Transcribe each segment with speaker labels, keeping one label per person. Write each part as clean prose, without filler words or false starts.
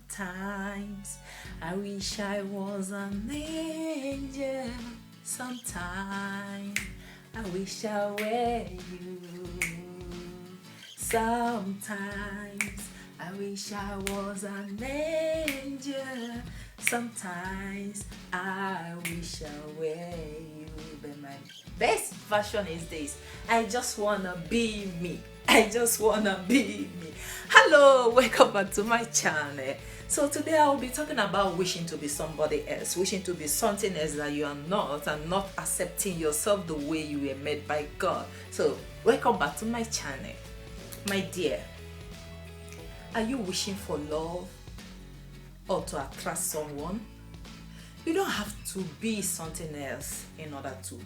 Speaker 1: Sometimes I wish I was an angel. Sometimes I wish I were you. Sometimes I wish I was an angel. Sometimes I wish I were you. But my best version is this: I just wanna be me. I just wanna be me. Hello, welcome back to my channel. So today I will be talking about wishing to be somebody else, wishing to be something else that you are not, and not accepting yourself the way you were made by God. So welcome back to my channel. My dear, are you wishing for love or to attract someone? You don't have to be something else in order to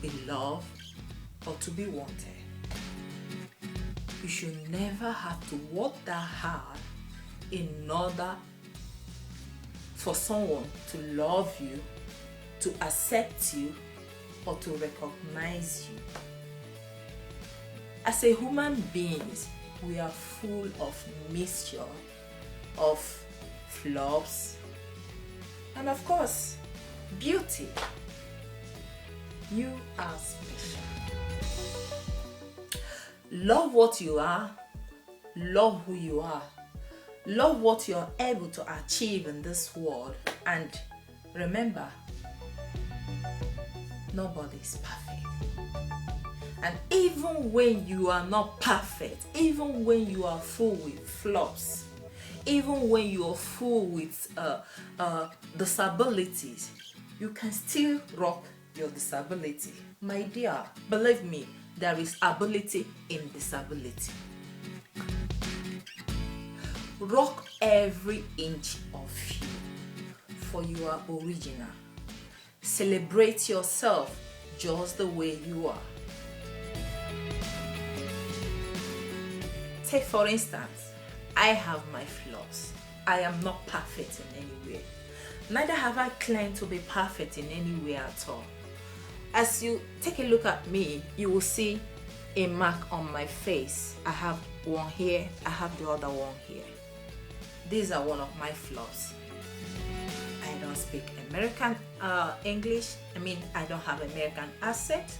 Speaker 1: be loved or to be wanted. You should never have to work that hard in order for someone to love you, to accept you, or to recognize you. As a human beings, we are full of mixture of flaws and of course beauty. You are special. Love what you are, love who you are, love what you're able to achieve in this world, and remember, nobody is perfect. And even when you are not perfect, even when you are full with flaws, even when you are full with disabilities, you can still rock your disability. My dear, believe me, there is ability in disability. Rock every inch of you, for you are original. Celebrate yourself just the way you are. Take for instance, I have my flaws. I am not perfect in any way. Neither have I claimed to be perfect in any way at all. As you take a look at me, you will see a mark on my face. I have one here, I have the other one here. These are one of my flaws. I don't speak American English. I don't have American accent.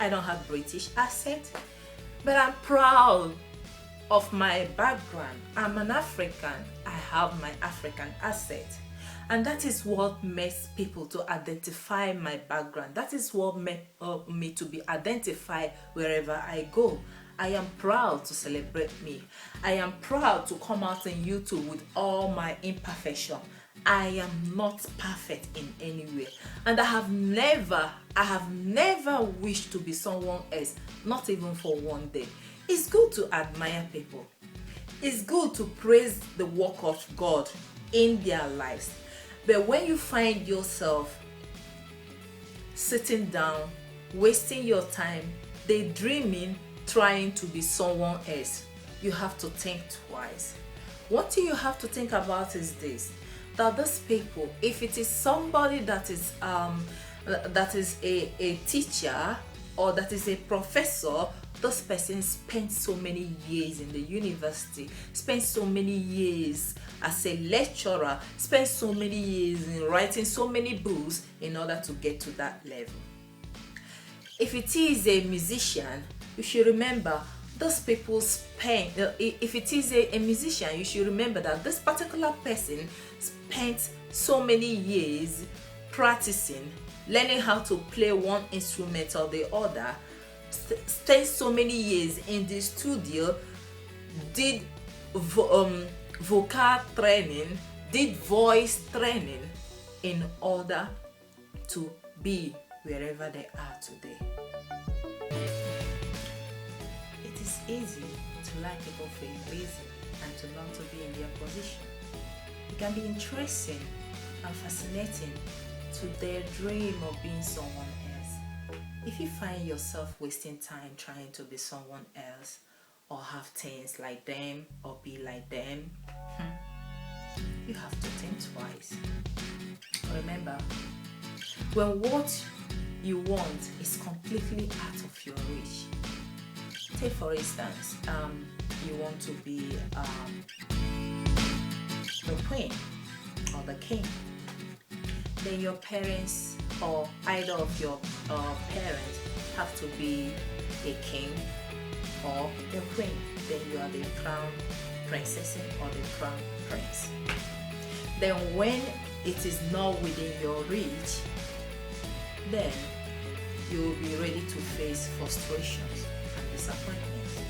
Speaker 1: I don't have British accent. But I'm proud of my background. I'm an African. I have my African accent. And that is what makes people to identify my background. That is what makes me to be identified wherever I go. I am proud to celebrate me. I am proud to come out in YouTube with all my imperfection. I am not perfect in any way. And I have never wished to be someone else, not even for one day. It's good to admire people. It's good to praise the work of God in their lives. But when you find yourself sitting down, wasting your time, daydreaming, trying to be someone else, you have to think twice. One thing you have to think about is this: that these people, if it is somebody that is a teacher or that is a professor, this person spent so many years in the university, spent so many years as a lecturer, spent so many years in writing so many books in order to get to that level. If it is a musician, you should remember those people spent, if it is a musician, you should remember that this particular person spent so many years practicing, learning how to play one instrument or the other, spent so many years in the studio, did vocal training, did voice training in order to be wherever they are today. It is easy to like people for a reason and to want to be in their position. It can be interesting and fascinating to their dream of being someone else. If you find yourself wasting time trying to be someone else, or have things like them, or be like them, you have to think twice. Remember, when what you want is completely out of your reach. Take for instance, you want to be queen or the king, then your parents or either of your parents have to be a king or a queen. Then you are the crown princess or the crown prince. Then when it is not within your reach, then you will be ready to face frustrations and disappointments.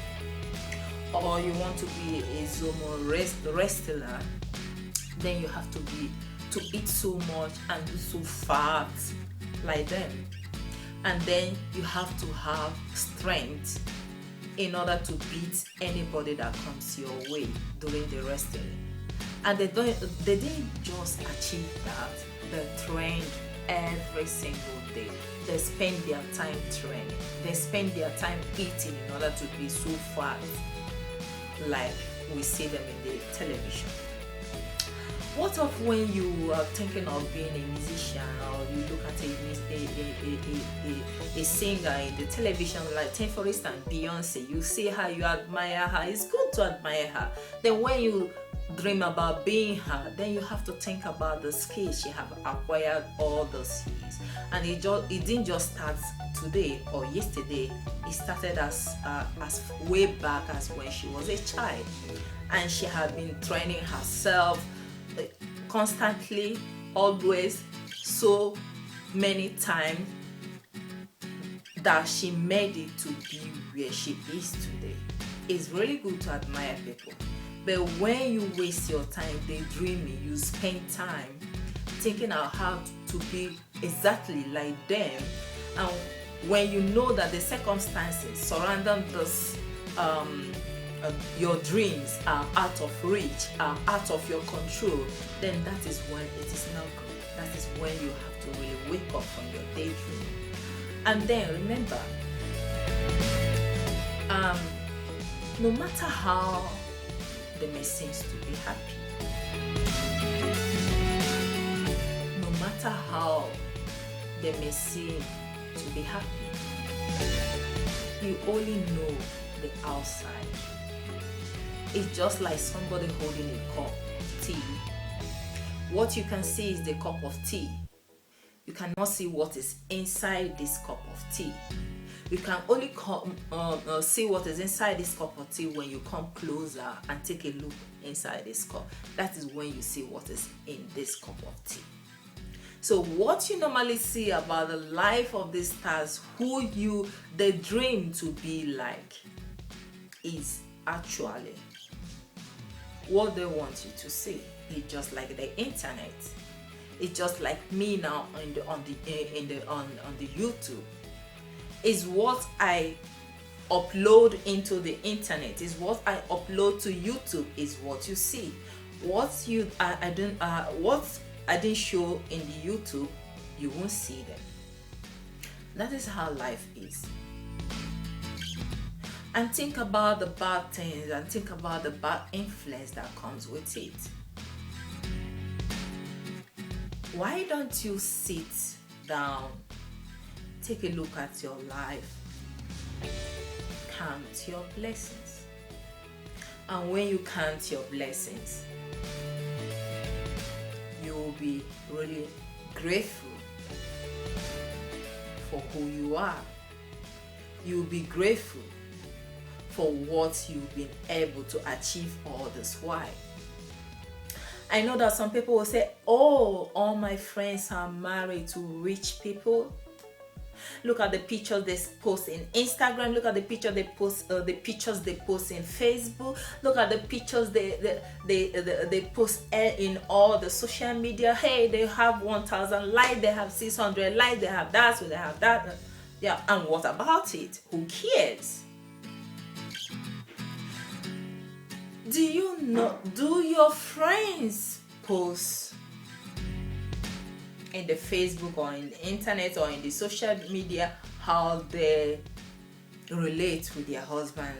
Speaker 1: Or you want to be a Zomo wrestler, then you have to eat so much and be so fat like them. And then you have to have strength in order to beat anybody that comes your way during the wrestling. And they didn't just achieve that, they trained every single day. They spend their time training, they spend their time eating in order to be so fat like we see them in the television. What of when you are thinking of being a musician, or you look at a singer in the television, like take for instance Beyonce, you see her, you admire her, it's good to admire her. Then when you dream about being her, then you have to think about the skills she have acquired all those years. And it didn't just start today or yesterday. It started as way back as when she was a child, and she had been training herself constantly, always, so many times that she made it to be where she is today. It's really good to admire people, but when you waste your time daydreaming, you spend time thinking out how to be exactly like them, and when you know that the circumstances surrounding this your dreams are out of reach, are out of your control, then that is when it is not good. That is when you have to really wake up from your daydream. And then remember, no matter how they may seem to be happy, no matter how they may seem to be happy, you only know the outside. It's just like somebody holding a cup of tea. What you can see is the cup of tea. You cannot see what is inside this cup of tea. You can only see what is inside this cup of tea when you come closer and take a look inside this cup. That is when you see what is in this cup of tea. So what you normally see about the life of these stars, who they dream to be like, is actually what they want you to see. It's just like the internet. It's just like me now on the YouTube. Is what I upload into the internet. Is what I upload to YouTube. Is what you see. What I didn't show in the YouTube, you won't see them. That is how life is. And think about the bad things, and think about the bad influence that comes with it. Why don't you sit down, take a look at your life, count your blessings? And when you count your blessings, you will be really grateful for who you are. You will be grateful for what you've been able to achieve all this while. I know that some people will say, oh, all my friends are married to rich people. Look at the pictures they post in Instagram. Look at the pictures they post. The pictures they post in Facebook. Look at the pictures they post in all the social media. Hey, they have 1,000 likes. They have 600 likes. They have that. So they have that. Yeah. And what about it? Who cares? Do you know? Do your friends post in the Facebook or in the internet or in the social media how they relate with their husband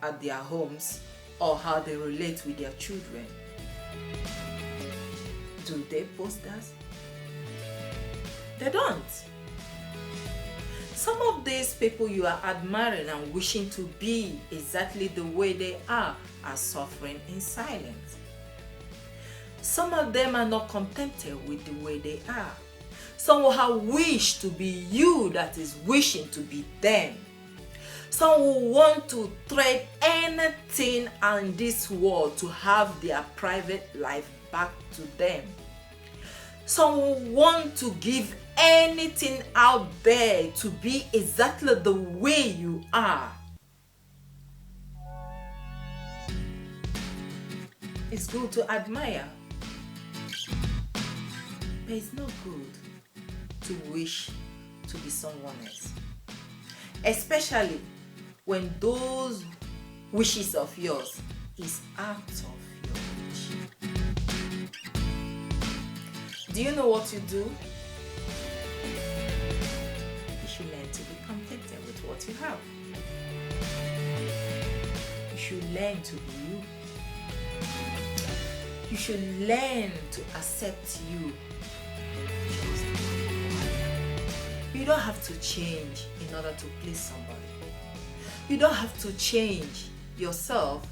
Speaker 1: at their homes, or how they relate with their children? Do they post that? They don't. Some of these people you are admiring and wishing to be exactly the way they are suffering in silence. Some of them are not contented with the way they are. Some will have wished to be you that is wishing to be them. Some will want to trade anything in this world to have their private life back to them. Some will want to give anything out there to be exactly the way you are. It's good to admire, but it's not good to wish to be someone else, especially when those wishes of yours is out of your reach. Do you know what you do? You should learn to be contented with what you have. You should learn to be you. You should learn to accept you. You don't have to change in order to please somebody. You don't have to change yourself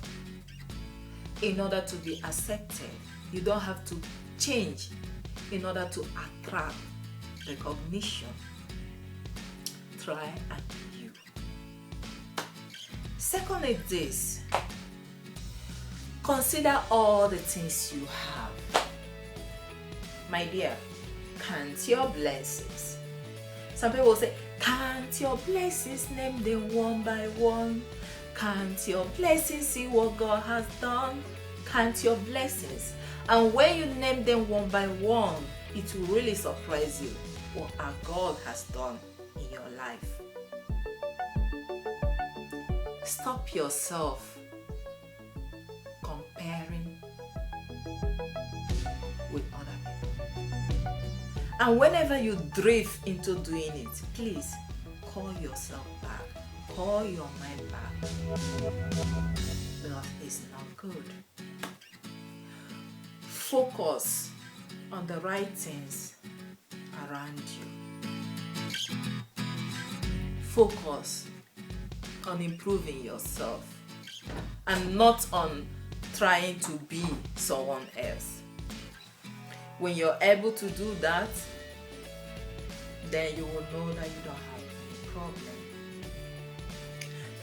Speaker 1: in order to be accepted. You don't have to change in order to attract recognition. Try and be you. Second is this. Consider all the things you have. My dear, count your blessings. Some people say, count your blessings, name them one by one. Count your blessings, see what God has done. Count your blessings. And when you name them one by one, it will really surprise you what our God has done in your life. Stop yourself comparing with other people. And whenever you drift into doing it, please call yourself back. Call your mind back. Because it's not good. Focus on the right things around you. Focus on improving yourself and not on trying to be someone else. When you're able to do that, then you will know that you don't have any problem.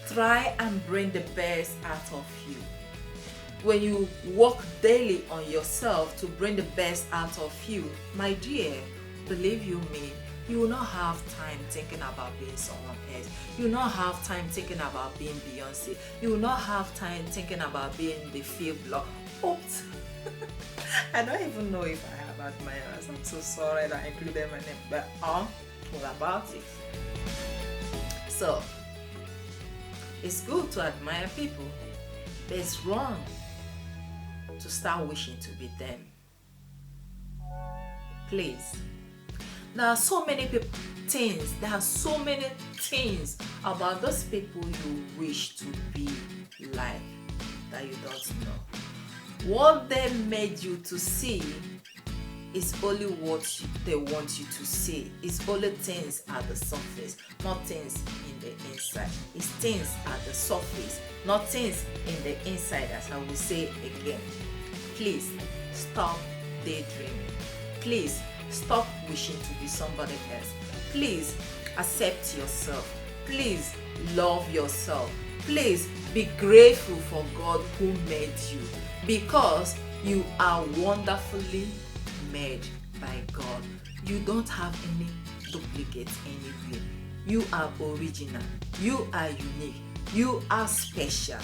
Speaker 1: Try and bring the best out of you. When you work daily on yourself to bring the best out of you, my dear, believe you me, you will not have time thinking about being someone else. You will not have time thinking about being Beyonce. You will not have time thinking about being the field blog. Oops. I don't even know if I have admirers. I'm so sorry that I included my name, but all about it. So, it's good to admire people, but it's wrong to start wishing to be them. Please. There are so many things about those people you wish to be like that you don't know. What they made you to see is only what they want you to see. It's only things at the surface, not things in the inside. It's things at the surface, not things in the inside, as I will say again. Please stop daydreaming. Please stop wishing to be somebody else. Please accept yourself. Please love yourself. Please be grateful for God who made you, because you are wonderfully made by God. You don't have any duplicates anywhere. You are original. You are unique. You are special.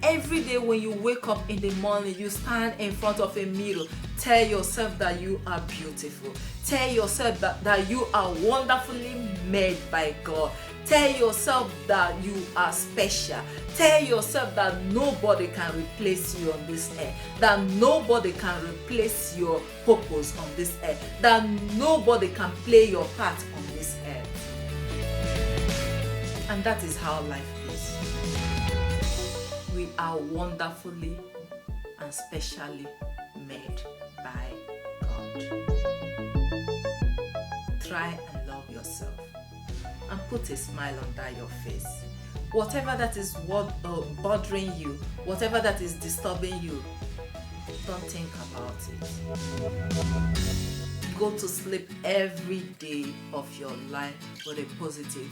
Speaker 1: Every day when you wake up in the morning, you stand in front of a mirror. Tell yourself that you are beautiful. Tell yourself that you are wonderfully made by God. Tell yourself that you are special. Tell yourself that nobody can replace you on this earth. That nobody can replace your purpose on this earth. That nobody can play your part on this earth. And that is how life is. We are wonderfully and specially made by God. Try and love yourself and put a smile under your face. Whatever that is bothering you, whatever that is disturbing you, don't think about it. Go to sleep every day of your life with a positive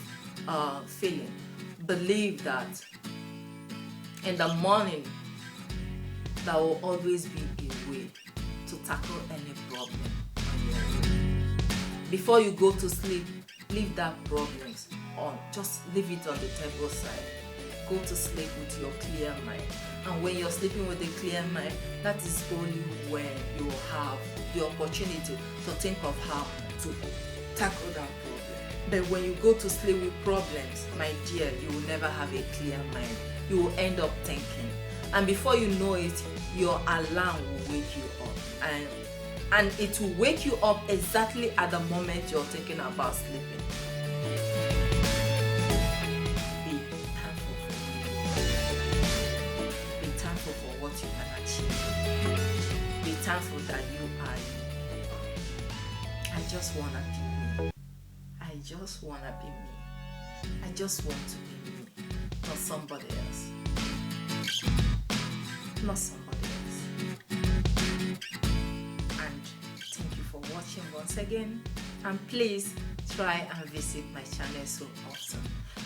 Speaker 1: feeling. Believe that in the morning there will always be a way to tackle any problem on your way. Before you go to sleep, leave that problems on. Just leave it on the table side. Go to sleep with your clear mind. And when you're sleeping with a clear mind, that is only when you will have the opportunity to think of how to tackle that problem. But when you go to sleep with problems, my dear, you will never have a clear mind. You will end up thinking. And before you know it, your alarm will wake you up. And it will wake you up exactly at the moment you're thinking about sleeping. Be thankful for you. Be thankful for what you can achieve. Be thankful that you are you. I just want to be me. I just want to be me. I just want to be me, not somebody else. Not somebody else. And thank you for watching once again. And please try and visit my channel so often.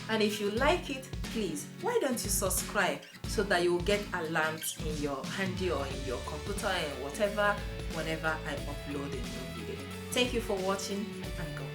Speaker 1: And if you like it, please, why don't you subscribe so that you will get alarms in your handy or in your computer and whatever, whenever I upload a new video. Thank you for watching and God